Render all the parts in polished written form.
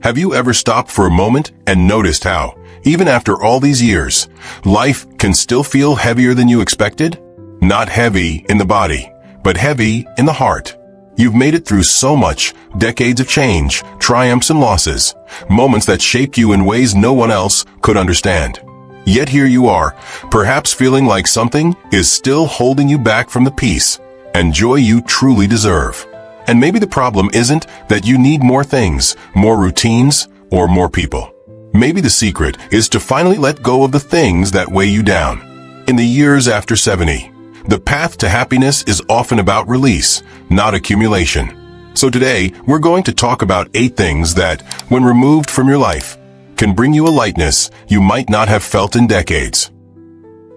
Have you ever stopped for a moment and noticed how, even after all these years, life can still feel heavier than you expected? Not heavy in the body, but heavy in the heart. You've made it through so much, decades of change, triumphs and losses, moments that shaped you in ways no one else could understand. Yet here you are, perhaps feeling like something is still holding you back from the peace and joy you truly deserve. And maybe the problem isn't that you need more things, more routines, or more people. Maybe the secret is to finally let go of the things that weigh you down. In the years after 70, the path to happiness is often about release, not accumulation. So today, we're going to talk about 8 things that, when removed from your life, can bring you a lightness you might not have felt in decades.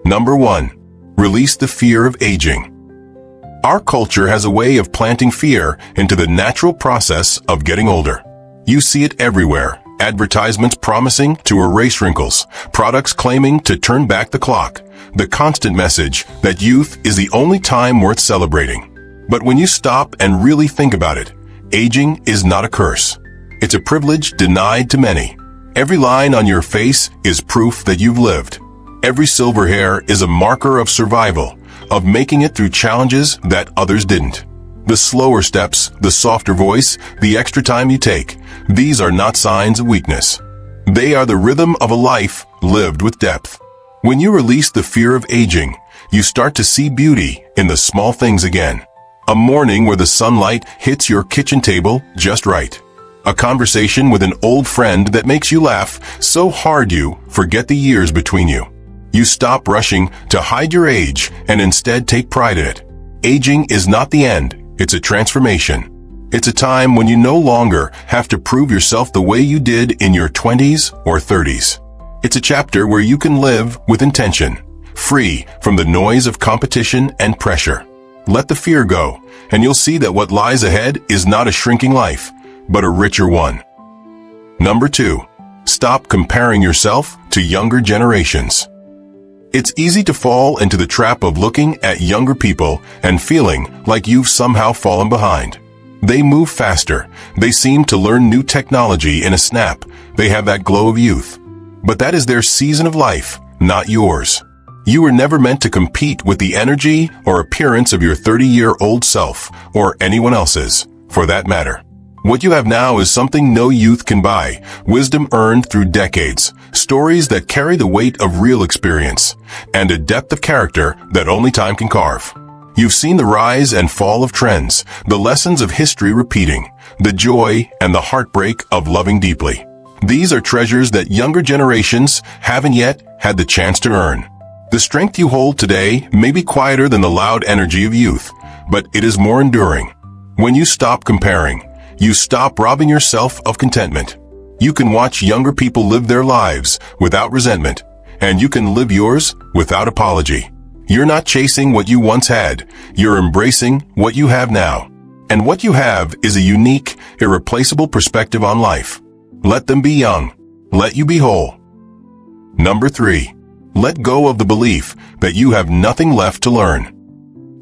Number 1. Release the fear of aging. Our culture has a way of planting fear into the natural process of getting older. You see it everywhere. Advertisements promising to erase wrinkles, products claiming to turn back the clock, the constant message that youth is the only time worth celebrating. But when you stop and really think about it, aging is not a curse. It's a privilege denied to many. Every line on your face is proof that you've lived. Every silver hair is a marker of survival, of making it through challenges that others didn't. The slower steps, the softer voice, the extra time you take, these are not signs of weakness. They are the rhythm of a life lived with depth. When you release the fear of aging, you start to see beauty in the small things again. A morning where the sunlight hits your kitchen table just right. A conversation with an old friend that makes you laugh so hard you forget the years between you. You stop rushing to hide your age and instead take pride in it. Aging is not the end. It's a transformation. It's a time when you no longer have to prove yourself the way you did in your 20s or 30s. It's a chapter where you can live with intention, free from the noise of competition and pressure. Let the fear go, and you'll see that what lies ahead is not a shrinking life, but a richer one. Number 2. Stop comparing yourself to younger generations. It's easy to fall into the trap of looking at younger people and feeling like you've somehow fallen behind. They move faster. They seem to learn new technology in a snap. They have that glow of youth. But that is their season of life, not yours. You were never meant to compete with the energy or appearance of your 30-year-old self, or anyone else's, for that matter. What you have now is something no youth can buy, wisdom earned through decades, stories that carry the weight of real experience, and a depth of character that only time can carve. You've seen the rise and fall of trends, the lessons of history repeating, the joy and the heartbreak of loving deeply. These are treasures that younger generations haven't yet had the chance to earn. The strength you hold today may be quieter than the loud energy of youth, but it is more enduring. When you stop comparing, you stop robbing yourself of contentment. You can watch younger people live their lives without resentment, and you can live yours without apology. You're not chasing what you once had, you're embracing what you have now. And what you have is a unique, irreplaceable perspective on life. Let them be young. Let you be whole. Number 3. Let go of the belief that you have nothing left to learn.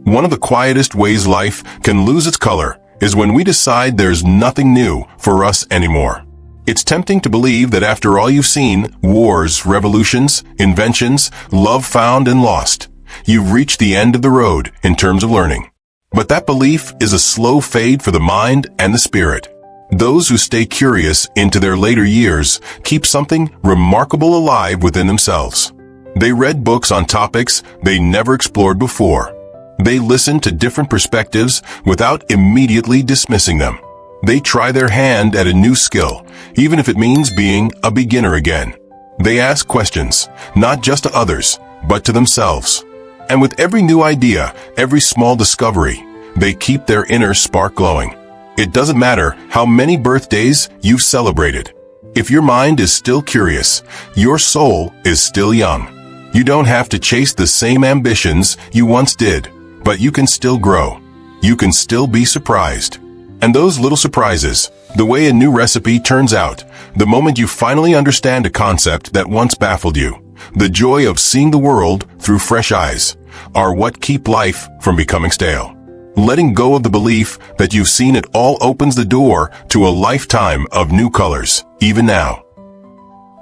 One of the quietest ways life can lose its color is when we decide there's nothing new for us anymore. It's tempting to believe that after all you've seen, wars, revolutions, inventions, love found and lost, you've reached the end of the road in terms of learning. But that belief is a slow fade for the mind and the spirit. Those who stay curious into their later years keep something remarkable alive within themselves. They read books on topics they never explored before. They listen to different perspectives without immediately dismissing them. They try their hand at a new skill, even if it means being a beginner again. They ask questions, not just to others, but to themselves. And with every new idea, every small discovery, they keep their inner spark glowing. It doesn't matter how many birthdays you've celebrated. If your mind is still curious, your soul is still young. You don't have to chase the same ambitions you once did, but you can still grow. You can still be surprised. And those little surprises, the way a new recipe turns out, the moment you finally understand a concept that once baffled you, the joy of seeing the world through fresh eyes, are what keep life from becoming stale. Letting go of the belief that you've seen it all opens the door to a lifetime of new colors, even now.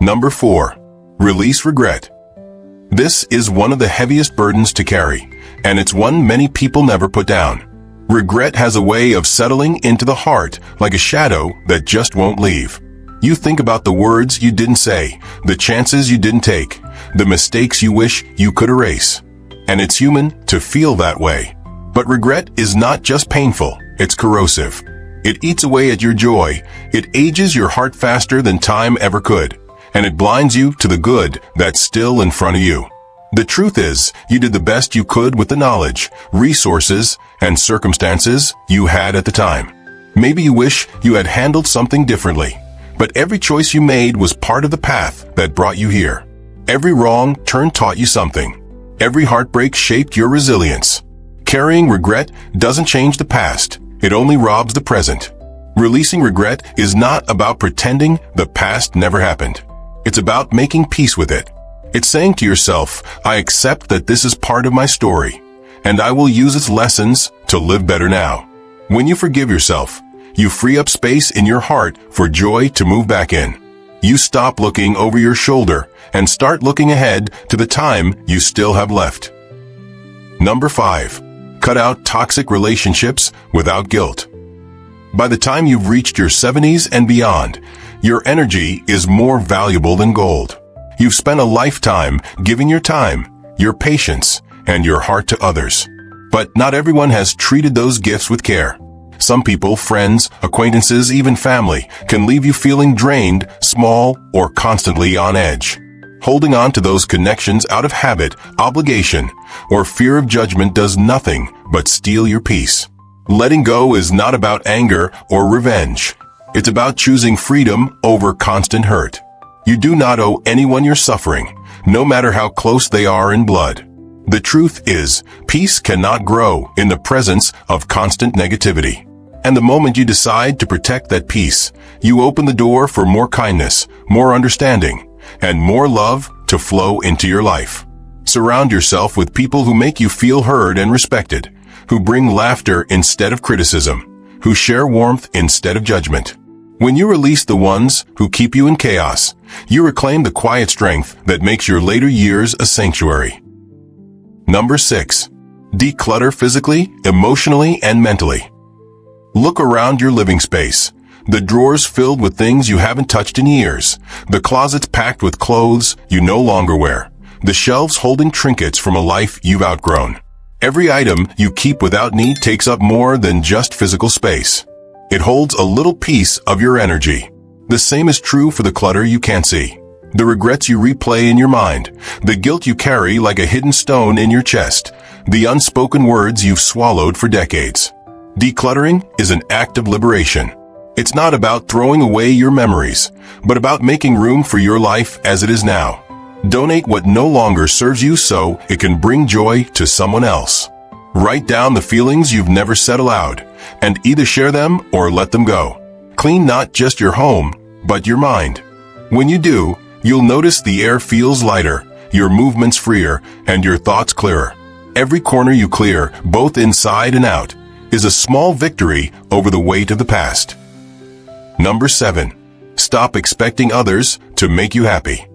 Number 4. Release regret. This is one of the heaviest burdens to carry, and it's one many people never put down. Regret has a way of settling into the heart like a shadow that just won't leave. You think about the words you didn't say, the chances you didn't take, the mistakes you wish you could erase. And it's human to feel that way. But regret is not just painful, it's corrosive. It eats away at your joy, it ages your heart faster than time ever could, and it blinds you to the good that's still in front of you. The truth is, you did the best you could with the knowledge, resources, and circumstances you had at the time. Maybe you wish you had handled something differently, but every choice you made was part of the path that brought you here. Every wrong turn taught you something. Every heartbreak shaped your resilience. Carrying regret doesn't change the past, it only robs the present. Releasing regret is not about pretending the past never happened. It's about making peace with it. It's saying to yourself, I accept that this is part of my story, and I will use its lessons to live better now. When you forgive yourself, you free up space in your heart for joy to move back in. You stop looking over your shoulder and start looking ahead to the time you still have left. Number 5. Cut out toxic relationships without guilt. By the time you've reached your 70s and beyond, your energy is more valuable than gold. You've spent a lifetime giving your time, your patience, and your heart to others. But not everyone has treated those gifts with care. Some people, friends, acquaintances, even family, can leave you feeling drained, small, or constantly on edge. Holding on to those connections out of habit, obligation, or fear of judgment does nothing but steal your peace. Letting go is not about anger or revenge. It's about choosing freedom over constant hurt. You do not owe anyone your suffering, no matter how close they are in blood. The truth is, peace cannot grow in the presence of constant negativity. And the moment you decide to protect that peace, you open the door for more kindness, more understanding, and more love to flow into your life. Surround yourself with people who make you feel heard and respected, who bring laughter instead of criticism, who share warmth instead of judgment. When you release the ones who keep you in chaos, you reclaim the quiet strength that makes your later years a sanctuary. Number 6. Declutter physically, emotionally, and mentally. Look around your living space. The drawers filled with things you haven't touched in years. The closets packed with clothes you no longer wear. The shelves holding trinkets from a life you've outgrown. Every item you keep without need takes up more than just physical space. It holds a little piece of your energy. The same is true for the clutter you can't see. The regrets you replay in your mind. The guilt you carry like a hidden stone in your chest. The unspoken words you've swallowed for decades. Decluttering is an act of liberation. It's not about throwing away your memories, but about making room for your life as it is now. Donate what no longer serves you so it can bring joy to someone else. Write down the feelings you've never said aloud, and either share them or let them go. Clean not just your home, but your mind. When you do, you'll notice the air feels lighter, your movements freer, and your thoughts clearer. Every corner you clear, both inside and out, is a small victory over the weight of the past. Number 7. Stop expecting others to make you happy.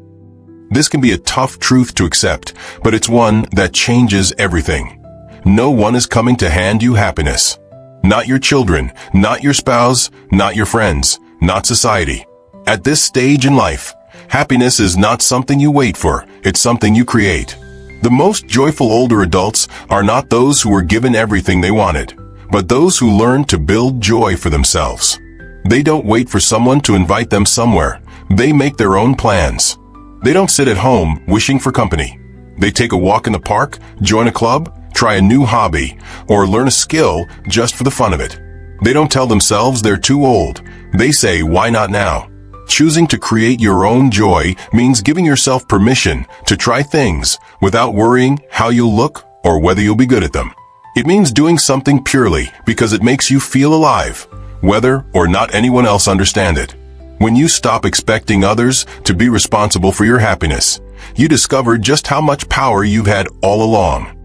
This can be a tough truth to accept, but it's one that changes everything. No one is coming to hand you happiness. Not your children, not your spouse, not your friends, not society. At this stage in life, happiness is not something you wait for, it's something you create. The most joyful older adults are not those who were given everything they wanted, but those who learn to build joy for themselves. They don't wait for someone to invite them somewhere. They make their own plans. They don't sit at home wishing for company. They take a walk in the park, join a club, try a new hobby, or learn a skill just for the fun of it. They don't tell themselves they're too old. They say, why not now? Choosing to create your own joy means giving yourself permission to try things without worrying how you'll look or whether you'll be good at them. It means doing something purely because it makes you feel alive, whether or not anyone else understands it. When you stop expecting others to be responsible for your happiness, you discover just how much power you've had all along.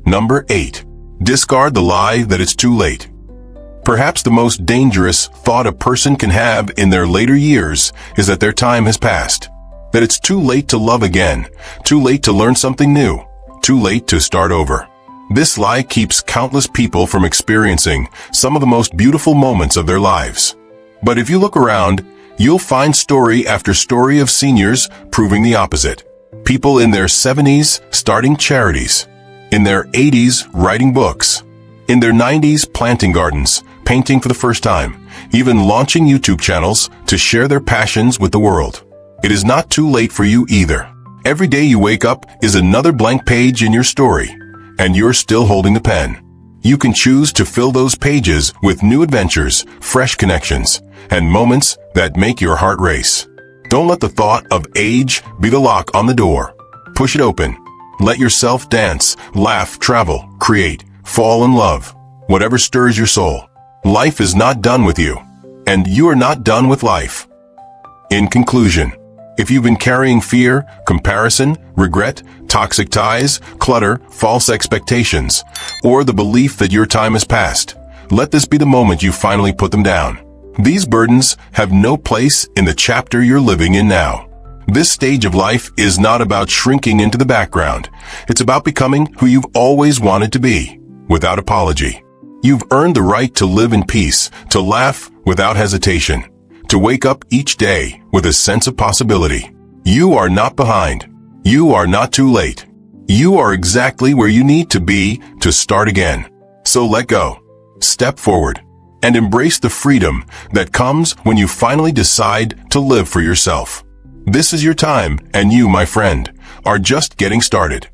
Number 8. Discard the lie that it's too late. Perhaps the most dangerous thought a person can have in their later years is that their time has passed. That it's too late to love again, too late to learn something new, too late to start over. This lie keeps countless people from experiencing some of the most beautiful moments of their lives. But if you look around, you'll find story after story of seniors proving the opposite. People in their 70s starting charities, in their 80s writing books, in their 90s planting gardens, painting for the first time, even launching YouTube channels to share their passions with the world. It is not too late for you either. Every day you wake up is another blank page in your story, and you're still holding the pen. You can choose to fill those pages with new adventures, fresh connections, and moments that make your heart race. Don't let the thought of age be the lock on the door. Push it open. Let yourself dance, laugh, travel, create, fall in love. Whatever stirs your soul. Life is not done with you, and you are not done with life. In conclusion, if you've been carrying fear, comparison, regret, toxic ties, clutter, false expectations, or the belief that your time has passed, let this be the moment you finally put them down. These burdens have no place in the chapter you're living in now. This stage of life is not about shrinking into the background. It's about becoming who you've always wanted to be, without apology. You've earned the right to live in peace, to laugh without hesitation, to wake up each day with a sense of possibility. You are not behind. You are not too late. You are exactly where you need to be to start again. So let go, step forward, and embrace the freedom that comes when you finally decide to live for yourself. This is your time, and you, my friend, are just getting started.